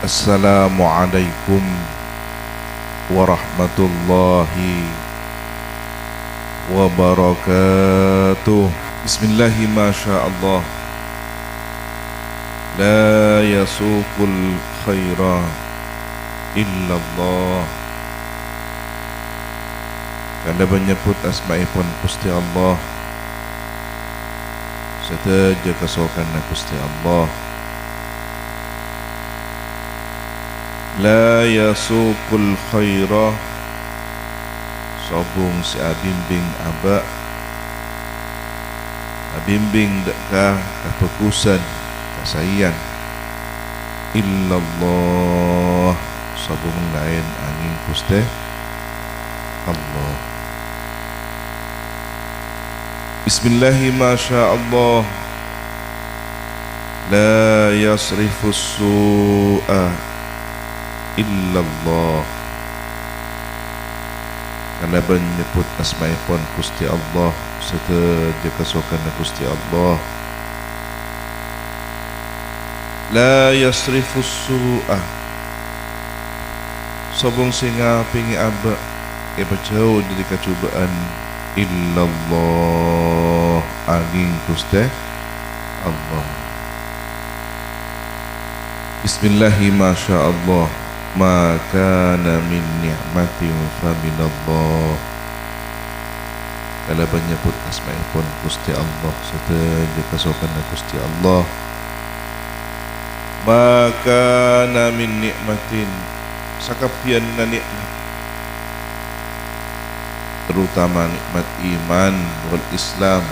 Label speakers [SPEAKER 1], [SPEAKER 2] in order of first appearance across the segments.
[SPEAKER 1] Assalamualaikum warahmatullahi wabarakatuh. Bismillahi masyaallah. La yasuqul khaira illallah. Kanda menyebut asma'ipun Gusti Allah, sedaja kesokan Gusti Allah. La yasuqul khaira, sobung si abimbing aba abimbing dekah kepekusan kasayang illallah, sobung lain angin Gusti Allah. Bismillahi masyaallah. La yasrifus su'a illallah. Karena menyebut asma'ipun Gusti Allah, sedaja kesokan Gusti Allah. La yasrifus su'a, sobong singa pingi aba jauh dari kecubaan illallah, angin Gusti Allah. Bismillahi masyaallah. Ma kana min ni'matin fa minallah. Kalau menyebut asma'ipun Gusti Allah, sedaja kesokan Gusti Allah. Ma kana min ni'matin, sakapian na nikmat, terutama nikmat iman wal Islam,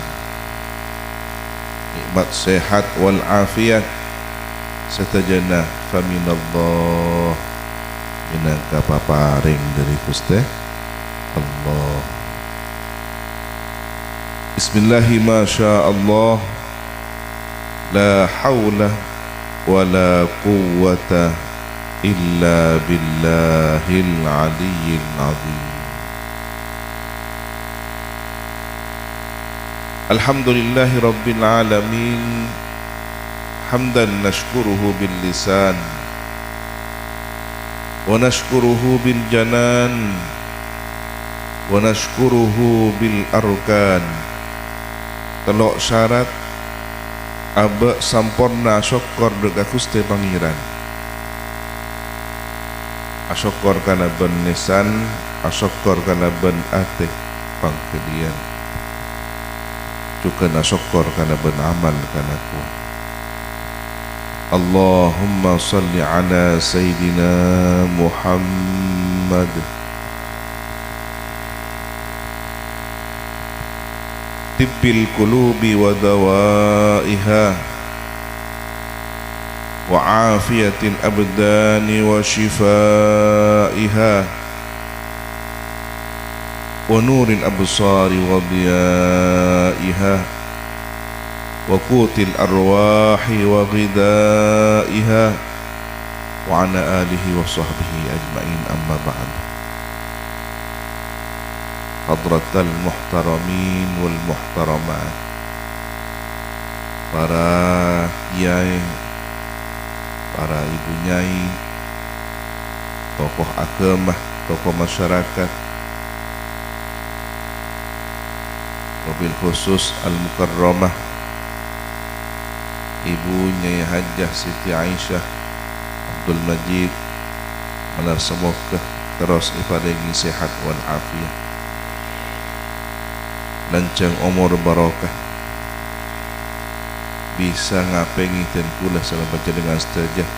[SPEAKER 1] nikmat sehat wal afiat, setajana fa minallah, minangka paparing dari Gusti Allah. Bismillahi masyaallah. La haula wala quwwata illa billahil aliyyil azim. Alhamdulillahi rabbil alamin, hamdan nashkuruhu bil lisan wa nashkuruhu bil janan wa nashkuruhu bil arkan. Telok syarat aba sampurna syukur dekat Gusti Pangeran. Asyukur kana ben lisan, asyukur kana ben ati pangkedian, juga asyukur kana ben amal kana kuat. Allahumma salli ala Sayyidina Muhammad tibbil qulubi wa dawaiha wa afiyatil abdani wa shifaiha wa nuril absari wa diyaiha wa qutil arwahi wa ghidaiha wa ala alihi wa sahbihi ajma'in, amma ba'd. Hadratal muhtaramin wal muhtaramat, para kiai, para ibu nyai, tokoh agama, tokoh masyarakat, wabil khusus al-mukarramah Ibu Nyai Hajjah Siti Aisyah Abdul Majid, manar semoga terus iparingi sehat wal afiat, lancang umur barokah, bisa ngapengi dan kula selama dengan setajah.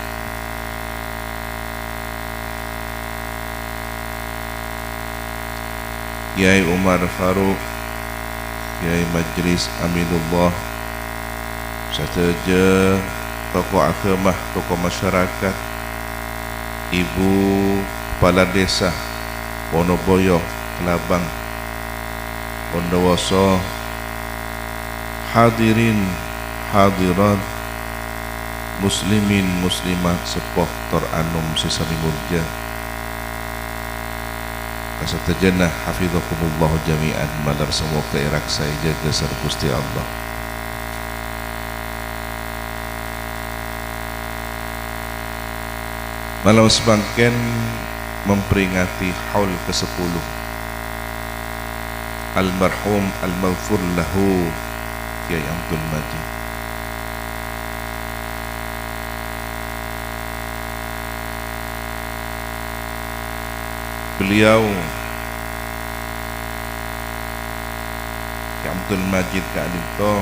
[SPEAKER 1] Kiai Umar Faruk, Kiai Majlis Aminullah, sedaja tokoh agama, tokoh masyarakat, ibu kepala desa Wonoboyo, Kelabang, Bondowoso, hadirin hadirat, muslimin muslimat sepoh tor anum sesami murja, kasatajana hafizakumullah jami'an, malar semua keirak saya jaga sar Gusti Allah. malam semakin memperingati haul ke-10 almarhum al-maghfur lahu Kiai Abdul Majid. Beliau Kiai Abdul Majid Kak Adinto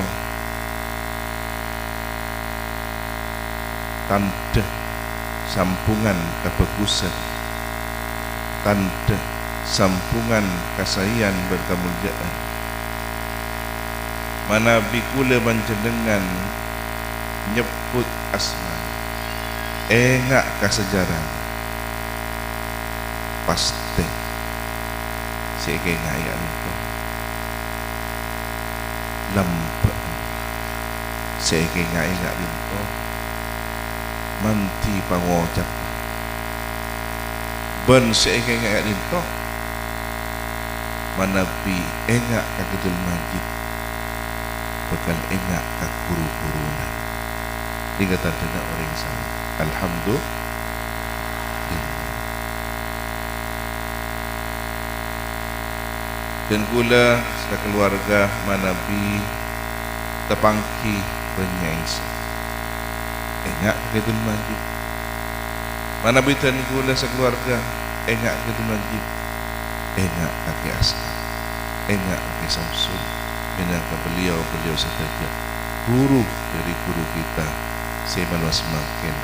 [SPEAKER 1] tanda sampungan kebagusan, tanda sampungan kasayan berkemuliaan. Mana bikula panjenengan nyebut asman engak kasejarah pasti sege ngaya itu lampak sege ngaya itu manti pangocap ben sege ngaya itu manabi engak Abdul Majid bakal engak ka guru-guruna dikata dina orang sana. Alhamdulillah. Dan kula sekeluarga manabi tepangki penyaisi engak Abdul Majid. Manabi dan kula sekeluarga engak Abdul Majid, engak kaki Askar, engak kaki Samsul, engak ke beliau saja guru dari guru kita semalam semakin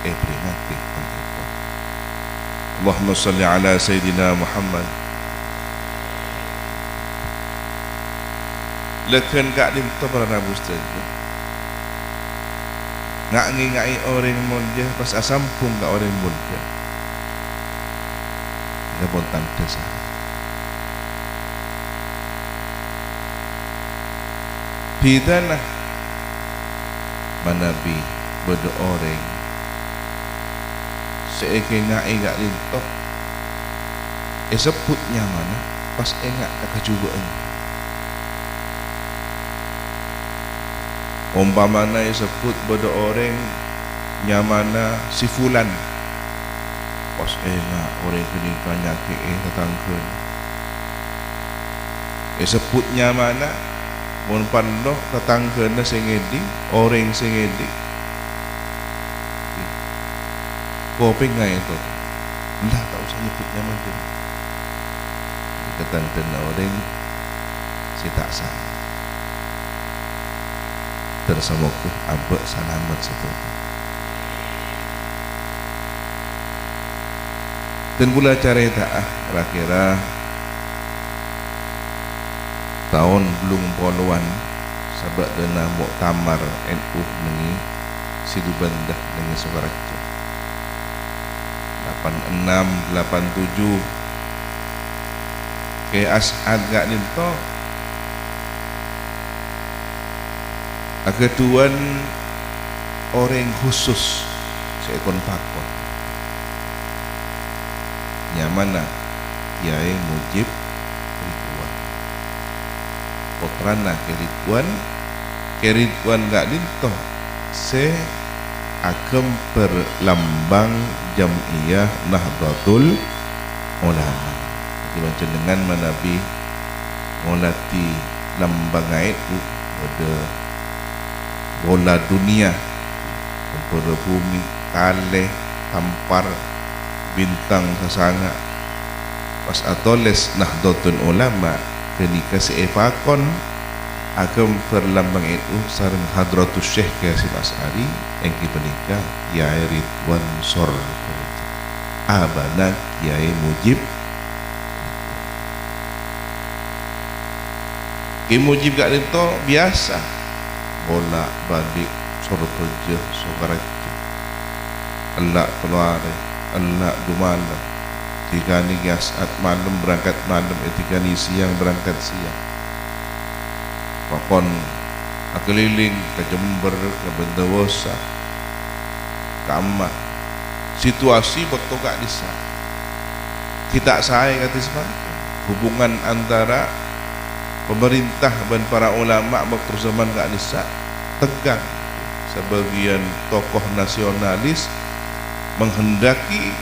[SPEAKER 1] peringati pengikut. Allahumma salli ala Sayyidina Muhammad. Lekan kak dim tu berana bustad ngak ngai orang monja pas asampung kak orang monja nggak bontan desa bidanah manabi beda orang seeke ngai kak dim tu sebutnya mana pas engak kakak cubaan. Umpamana sebut pada orang nyamana si fulan pas enak orang kini banyak tetangkan sebut nyamana mun pandoh tetangkan sengedi orang sengedi kopeng ngai itu lah tak usah nyebut nyaman dia tetangkan orang si tak sah tersemoga abad selamat situ. Dan pula cerita kira-kira tahun belum poluan sebab dana muktamar NU nengi Sidu Bandah nengi Sukaraja 86 87 ke As'ad gak ninto ketuan orang khusus seekon pakon nyamana Kiai Mujib Ridwan putrana Ridwan gak dinto se agem perlambang Jam'iyah Nahdlatul Ulama jadi macam dengan manabi ngolati lambang itu pada bola dunia pada bumi kale tampar bintang sasanga pas atoles Nahdlatul Ulama kenika seefakon agam perlambang itu sareng Hadratus Syekh Qasim As'ari yang kipenika Kiai Ridwan Sor abana Kiai Mujib Kiai Mujib gak itu biasa bola balik Sortoja Sukaraja elak keluar elak dumala tiga ni As'ad malam berangkat malam tiga ni siang berangkat siang pakon keliling ke Jember ke Bendawosa ke Amat situasi betul gak disa kita saya kata sebab hubungan antara pemerintah dan para ulama waktu zaman gak disa tegang sebagian tokoh nasionalis menghendaki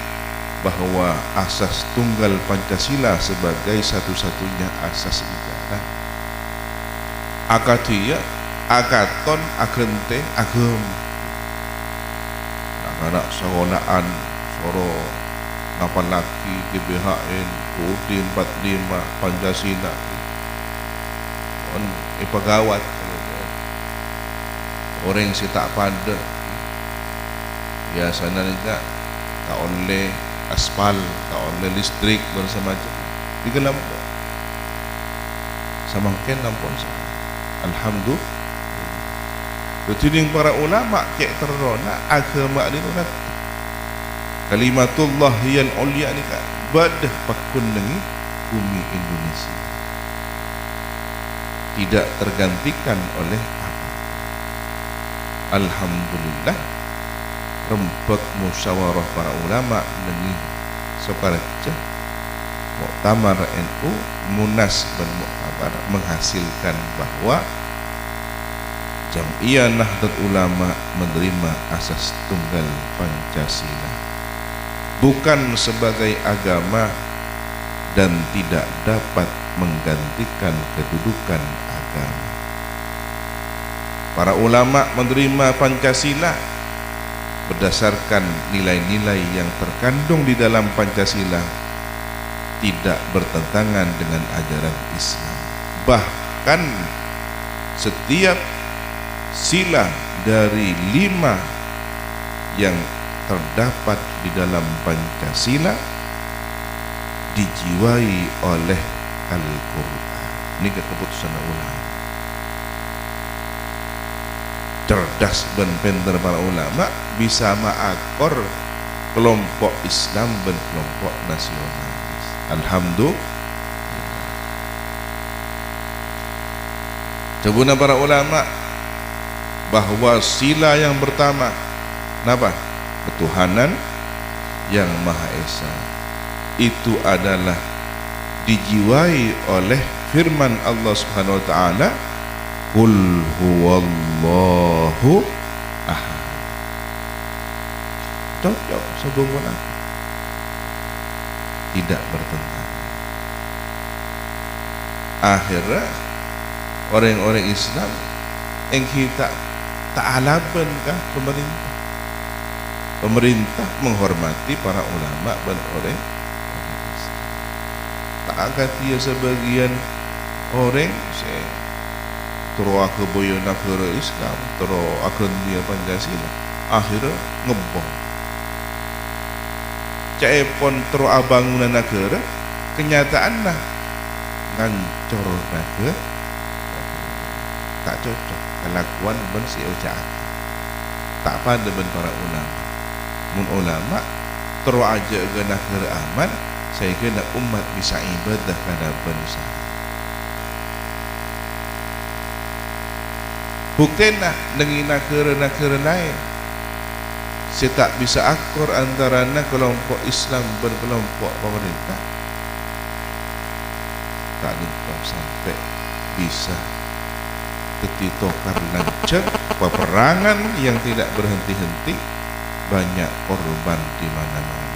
[SPEAKER 1] bahwa asas tunggal Pancasila sebagai satu-satunya asas negara. Akadia, akaton, agente, agem. Anak-anak sekolaan, soro, napan laki, GBHN, UUD 45, Pancasila. Pegawat orang si tak pada biasanya juga tak oleh aspal, tak oleh listrik bersama macam di dalam samangken nampun alhamdulillah. Bertinding para ulama cek terona agama ni nak kalimatullah yang ulia ni kan badah pakun nengi bumi Indonesia tidak tergantikan oleh apa. Alhamdulillah rembak musyawarah para ulama nengi sokarja Muktamar NU Munas dan Muktamar menghasilkan bahwa Jam'iyah Nahdlatul Ulama menerima asas tunggal Pancasila bukan sebagai agama dan tidak dapat menggantikan kedudukan agama. Para ulama menerima Pancasila berdasarkan nilai-nilai yang terkandung di dalam Pancasila tidak bertentangan dengan ajaran Islam. Bahkan setiap sila dari 5 yang terdapat di dalam Pancasila dijiwai oleh Al-Quran. Ini keputusan ulama. Cerdas dan pintar para ulama bisa mengakor kelompok Islam dan kelompok nasionalis. Alhamdulillah. Sebutna para ulama bahwa sila yang pertama kenapa? Ketuhanan yang Maha Esa itu adalah dijiwai oleh firman Allah Subhanahu wa taala, "Qul huwallahu ahad." Cocok sebelum tidak bertentangan. Akhirnya orang-orang Islam yang kita ta'alaban kah pemerintah menghormati para ulama dan orang tak akan dia sebagian orang terus aku boyo negara Islam terus akan dia Pancasila akhirnya ngebom caipon terus abangunan negara kenyataan lah ngancor negara tak cocok kelakuan ben si ucapan tak pada ben para ulama mun ulama terus aja ke negara aman sehingga umat bisa ibadah kepada bangsa. Buktinya dengan negara-negara lain saya tak bisa akur antara kelompok Islam dan kelompok pemerintah tak lupa sampai bisa ketitokar lancet peperangan yang tidak berhenti-henti banyak korban di mana-mana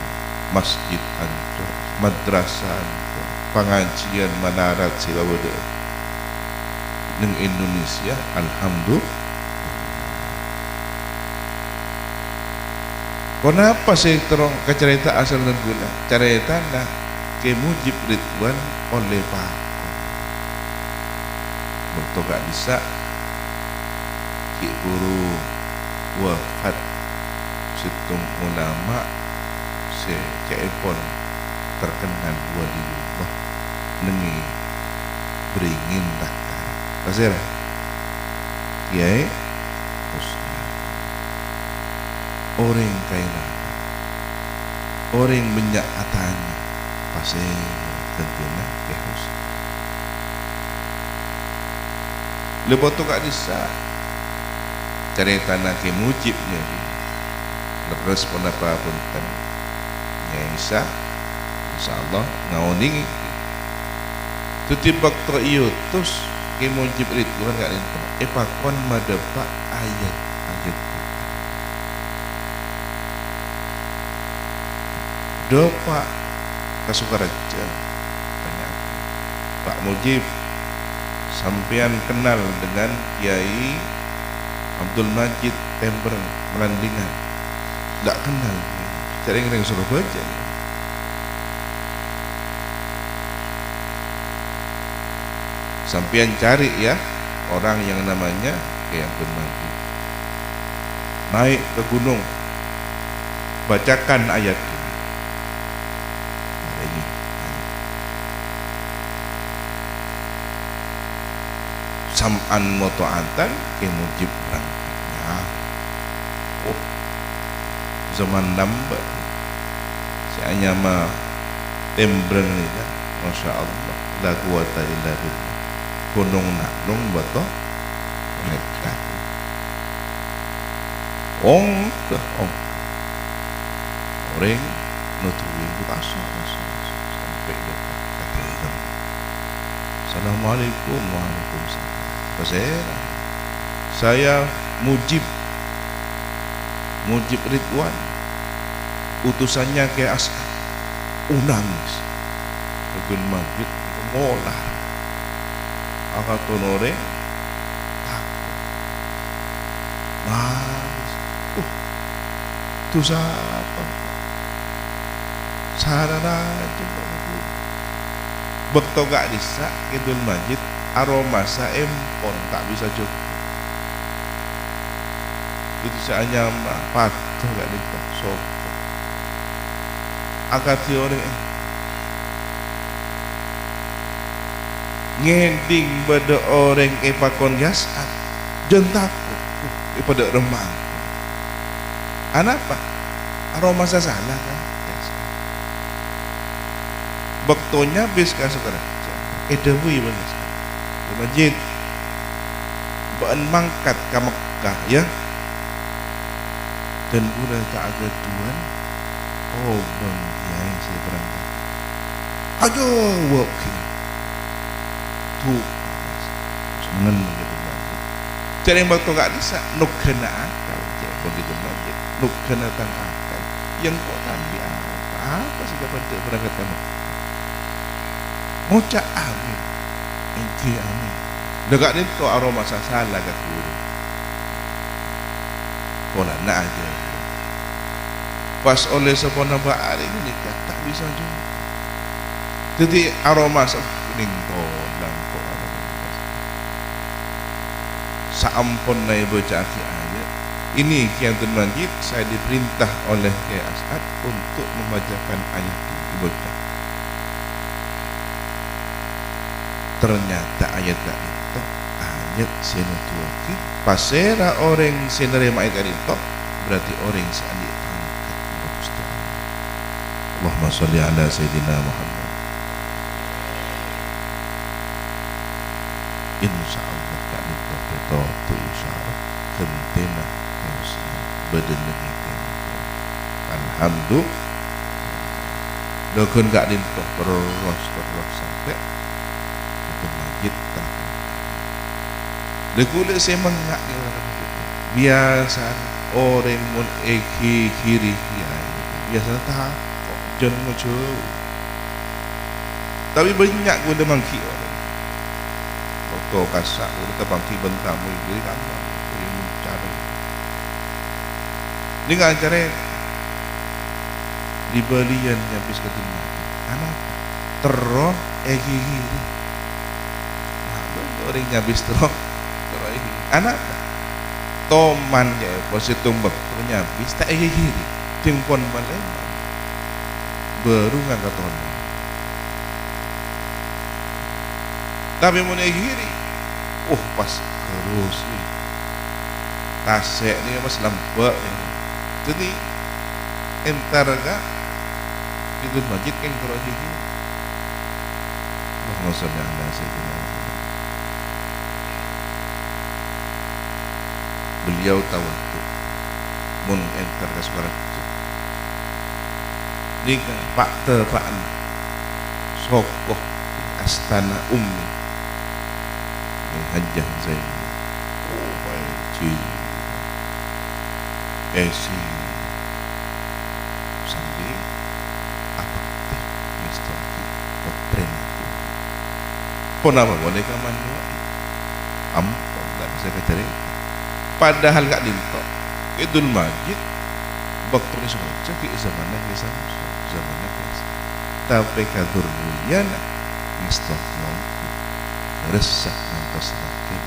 [SPEAKER 1] masjid hancur madrasah hancur pengajian manarat silawada neng Indonesia alhamdulillah. Kenapa saya terong ke cerita asal dan gula cerita dah ke Mujib Ridwan oleh Pak bertogak bisa ki guru wafat situng ulama se Cirebon terkenal waliullah nengi beringin dakar kasir Kiai Husni orang kailan orang banyak katanya pasal tentunya Kiai Husni lepas tu kak disa cerita nak mujibnya lepas pun apa pun kan ya insya-Allah ngawning tutibak terus ke mujib Ridwan kak itu epakon madapa ayat Do Pak Kasukaraja tanya, Pak Mujib, sampean kenal dengan Kiai Abdul Majid Tember Melandingan? Tidak kenal, cari yang Surabaya. Sampean cari ya orang yang namanya Kiai Abdul Majid, naik ke gunung, bacakan ayat ini. Ada ini. Sam'an wa ta'atan Kiai Mujib berangkatnya. Oh, zaman nambah si Anyama Tembreng ini kan, Masya Allah, la quwata illa billah. Gunung Naknung betul mereka orang nutuwi itu asal sampai dekat katanya. Assalamualaikum. Waalaikumsalam. Saya Mujib Ridwan, utusannya ke As'ad. Nangis Abdul Majid molah akaton orang takut nangis. Itu siapa? Sarana bekto gak bisa Abdul Majid aroma sa empon tak bisa cukup. Itu saya patuh gak bisa sopo akati orang ngending pada orang pakon Yas'ad jentaku pada remang. Anapa? Aroma salah kan? Bektonya bis Kasukaraja edewui benes Majid bahan mangkat ke Mekah ya, dan udah tak ada tuan. Oh bang Kiai, saya berangkat ayo wak tuh seneng begitu Majid. Jadi yang waktu gak bisa nuk kena akal ya, begitu Majid nuk kena tang akal yang kok tambi apa sih dapat berangkat kamu ngucap amin inti amin dekat itu aroma salah kat guru pola nak aja pas oleh sepona hari ini tak bisa juga. Jadi aroma kuning tolang kok saampun naik baca ayat ini Kiai Abdul Majid, saya diperintah oleh Kiai As'ad untuk membacakan ayat ini dibaca. Ternyata ayat itu ayat senutuaki pasera orang senerima ayat itu berarti orang seandi angkat Gusti Allah. Allahumma sholli ala sayyidina Muhammad. Insyaallah tak diperbeto tu insyaallah kentena manusia bedenengi tempo. Alhamdulillah. Dokun gak dinto terus sampai itu Majid tak. Lekule semangat ni orang begitu. Biasa orang mun kiri biasa tak jen muncul. Tapi banyak guna mangki orang. Kau kasak kita bangki bentamu ini kan mencari dengan cara dibelian habis ketemu anak terus gigi orang habis terus anak toman ya positum bektonya habis tak gigi timpon balen baru ngangkat toman tapi mau gigi pas terus nih tasek ni mas lembek ni jadi entar gak itu Majid kan terus gigi Allahumma sholli ala sayyidina Muhammad. Beliau tahu tu mun entar ke suara itu ni pak tepaan sokoh astana ummi Hajjah Zainal. Oh baik si sambil pun apa boleh kaman ampun tak bisa kecari. Padahal gak dintok Idul Majid waktu ini semua cekik zamannya kisah zamannya kisah tapi kadurlian istok mongku resah nantos makin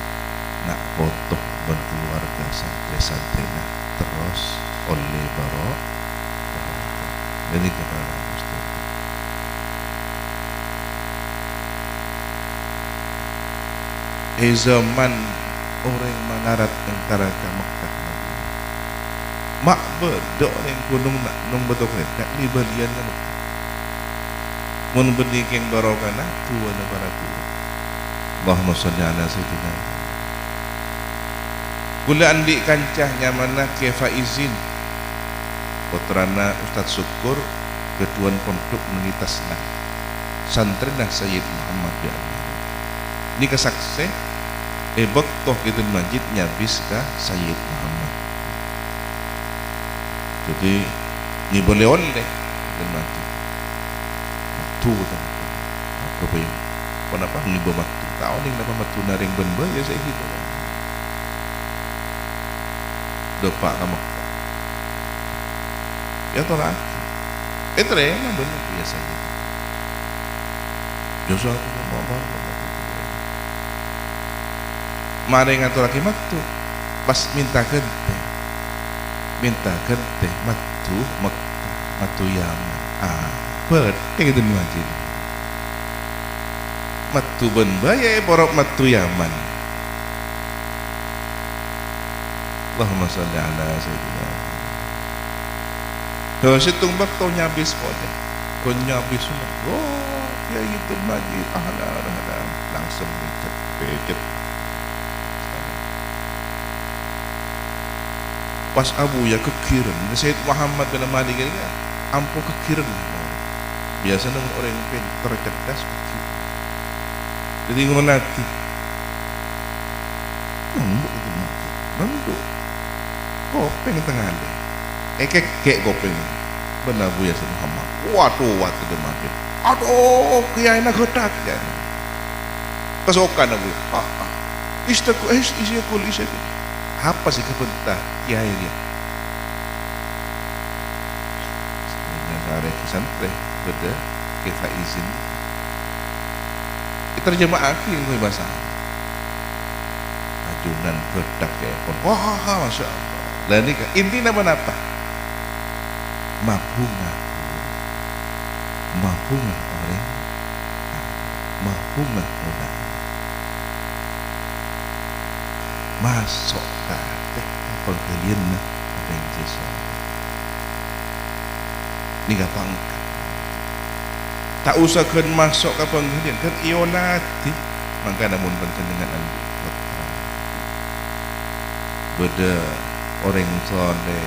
[SPEAKER 1] nak foto berkeluarga santri-santri nah terus oleh barok jadi kepada Gusti zaman orang manarat antara ke Mekah mak bedok yang gunung nak nung betul nak libalian kan mun bedi keng barokana tua na baratu Allahumma sholli ala sayyidina gula andi kancahnya mana ke Faizin putrana Ustaz Syukur ketuan pondok mengitasna santrina Sayyid Muhammad bin ini kesakse bektoh gitu Majid nyabis ka Sayyid Muhammad jadi ini boleh oleh dan mati tu apa bayang kenapa ini bermatu tahu ni kenapa matu naring benba ya saya gitu depak kamu ya tolak terima benar biasa gitu Joshua aku mau apa mari ngatur lagi matu pas minta gente matu Yaman bet kayak gitu Majid matu benbaya borok matu Yaman Allahumma sholli ala sayyidina kalau situng bakto nyabis kau nyabis oh ya itu Majid langsung dicek pas Abu ya kekiran Sayyid Muhammad bin Malik ini ampuh kekiran biasa namun orang yang pintar cerdas kekiran jadi ngonati nunduk itu nunduk kopeng tengah deh kek kopeng benar Abu ya Sayyid Muhammad waduh makin aduh kiai nak getak ya kesokan Abu isyakul apa sih kebentar kiai dia sebenarnya santri beda kita izin kita terjemah akhir yang bahasa ajunan bedak ya pun wah masya Allah dan ini intinya apa mampu orang mampu orang masuk ke penggalian apa yang sesuatu ini gampang tak usah kan masuk ke penggalian kan ionati maka namun pencendengan beda orang soleh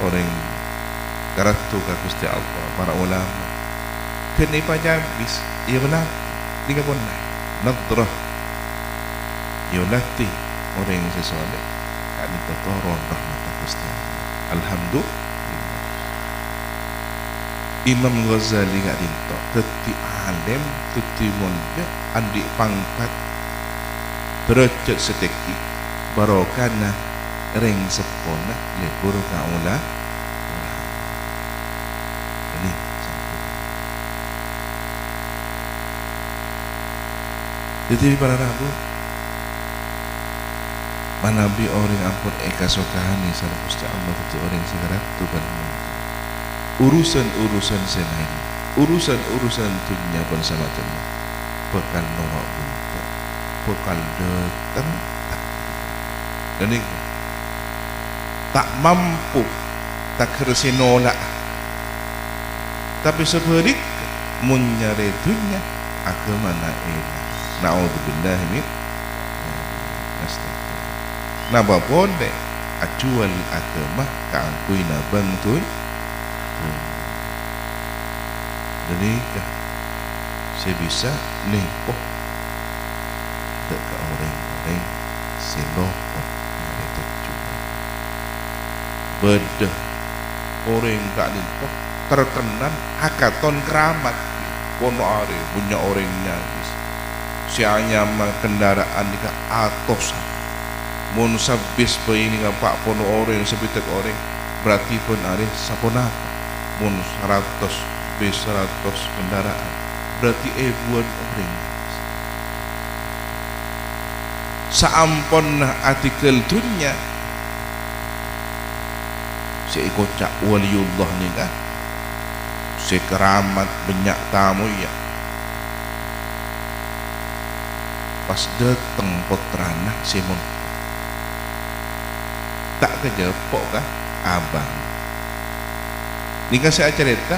[SPEAKER 1] orang karatu ke Gusti Allah para ulama kena pajabis ia benar tiga pun nadrah ionati orang yang sesoleh kami ketoron rahmat Gusti Allah alhamdulillah Imam Ghazali gak dinto teti alim teti mulia andi pangkat derajat seteki barokana ring sepona lebur kaula ini jadi para rabu manabi orang ampun eka sokahani sareng Gusti Allah itu orang segarat Tuhan urusan selain urusan dunia bersama teman bekal nolak bunta bekal datang dan ini tak mampu tak kersi nolak tapi seberik munyare dunia agama naila na'udzubillah min napa boleh acuan agama kaangkui nabang tuh jadi saya bisa nih dekat orang-orang silopot yang itu juga beda orang tak lintok terkenal hakaton keramat pono are punya orang nyagis sianya kendaraan di atos mun sabis pa ini nga pak pono orang sabitek orang berarti pun ada sapona mun 100 bis 100 kendaraan berarti buat orang saampon na artikel dunya si kocak waliullah ni kan si keramat banyak tamu ya pas dateng putrana si mun tak kejepok kah abang ini kan saya cerita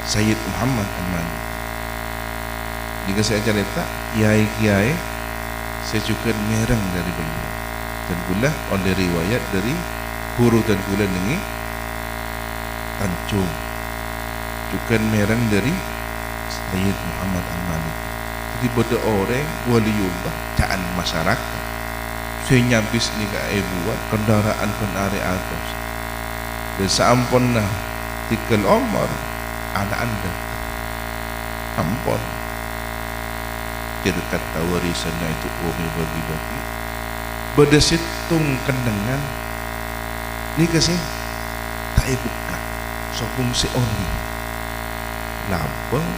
[SPEAKER 1] Sayyid Muhammad Al-Mani ini kan saya cerita kiai-kiai saya juga merang dari beliau dan pula oleh riwayat dari guru dan pula ini Tanjung juga merang dari Sayyid Muhammad Al-Mani jadi pada orang waliullah caan masyarakat saya nyabis ni ka buat kendaraan pun are atas dan saampun nah tikel omor anak anda ampun jadi kata warisannya itu umi bagi-bagi bedesitung kendengan ni kasi tak buka sopung si oni labeng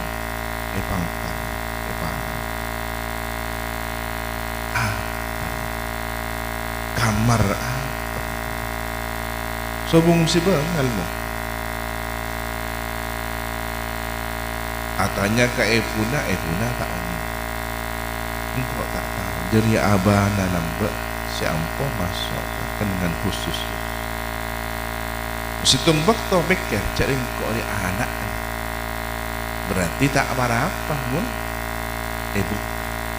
[SPEAKER 1] pangkat pangan kamar sobong si bangal mo atanya ka puna tak oni engkau tak tahu jadi abana nambah si ampo masuk dengan khusus situng bakto mikir cari engkau di anak berarti tak apa-apa mun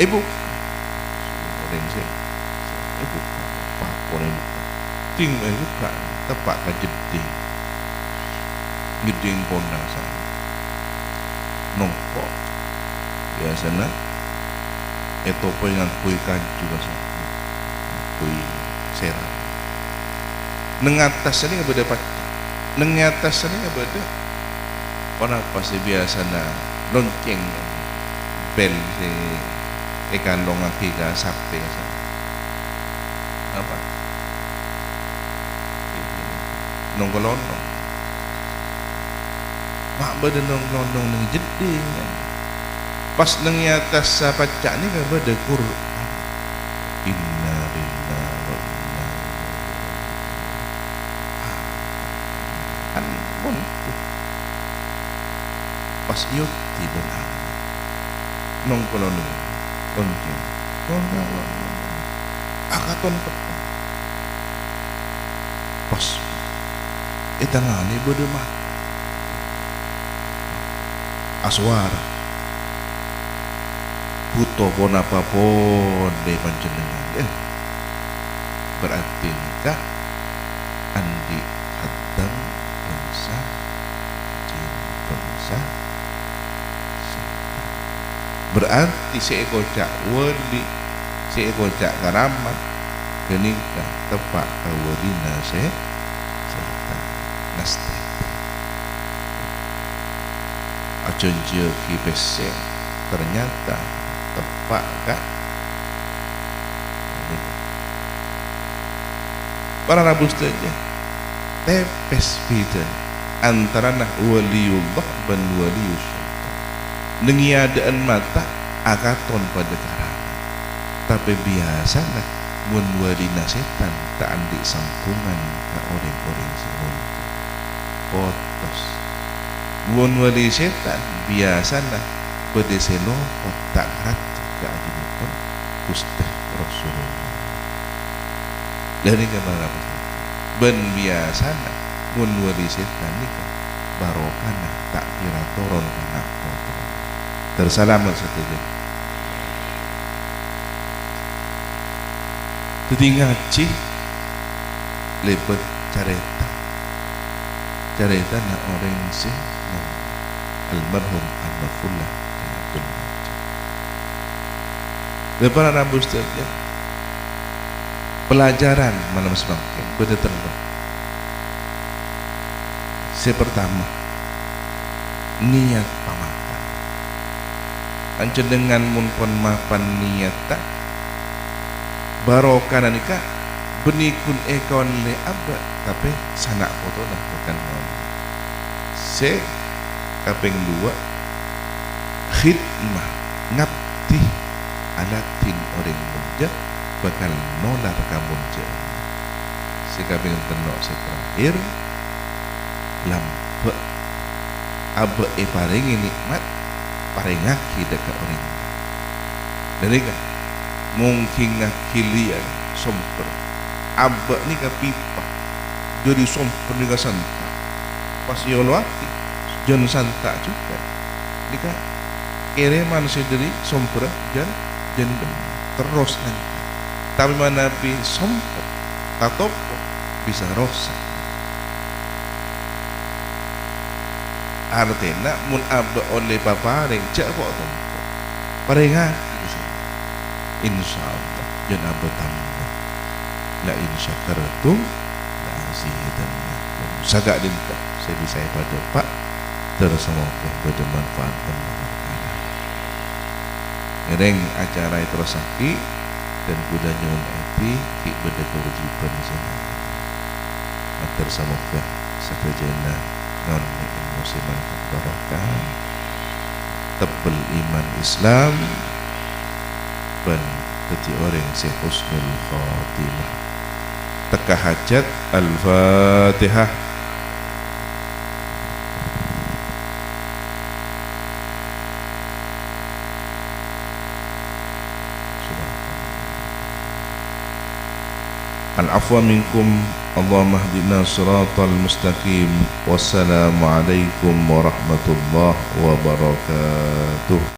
[SPEAKER 1] ibu orang sih ibu orang ting buka tepak ka jeding pondasan nongko biasanya itu pengen kui kancu juga kui serat neng atas ini beda pacar neng atas ini beda orang pasti biasanya lonceng bel si ikan longaki ka sakti ka apa nongkolonong mak beda nongkolonong neng jeding pas neng atas sa pacak ni kan beda Quran inna lillahi wa inna ilaihi pun pas iyo ti benar nongkolonong lonceng akaton pas itangani beda mah aswara buto pun apapun dari panjenengan berarti nikah andi haddam bangsa jin bangsa berarti seekocak wali seekocak karamat kenikah tepak kawalina setan nastek acun jil kibese ternyata tepak kah para rabu saja tepes beda antara nah waliullah dan walius syaitan nengiadaan mata akaton pada karangan tapi biasa nah mun walina setan tak andi sampungan ke orang-orang sehun potos mun wali setan biasa nah bedeselo tak ratu ke ajinipun Gusti Rasulullah dari kemana ben biasa nah mun wali setan nikah barokana tak kira toron kena tersalamat setuju jadi ngaji lebet careta na orang sih almarhum al-mafullah depan Rabu saja pelajaran malam semakin beda terbang pertama niat pamakan anjenengan mun pon mapan niata barokah nikah benikun ekon le abba tapi sanak foto dah bukan non se kaping 2 khidmah ngabdi alatin orang munja bakal nolar kamunja si kaping tenok si terakhir lampe abba paringi nikmat paringaki dekat orang dari kan mungkin ngakilian somper abba ni ka pipa jadi somper ni ka santa pas yolwati jon santa juga dika kereman sederi somper jan terus nanti tapi mana pi somper tatopo bisa rosak artinya mun abba oleh paparing cak kok tu paringaki insyaallah jan abba tambah la in syakartum la azidannakum sagak dinta saya bisa pada pak tersemoga bermanfaat bermanfaat ngereng acara itu rasaki dan kudanya eti ki benda kewajiban sana tersemoga setajana non musiman barakah tebel iman Islam dan jadi orang sehusnul khatimah teka hajat al-fatihah. Al-afwa minkum Allahumma hdina siratal mustaqim. Wassalamualaikum warahmatullahi wabarakatuh.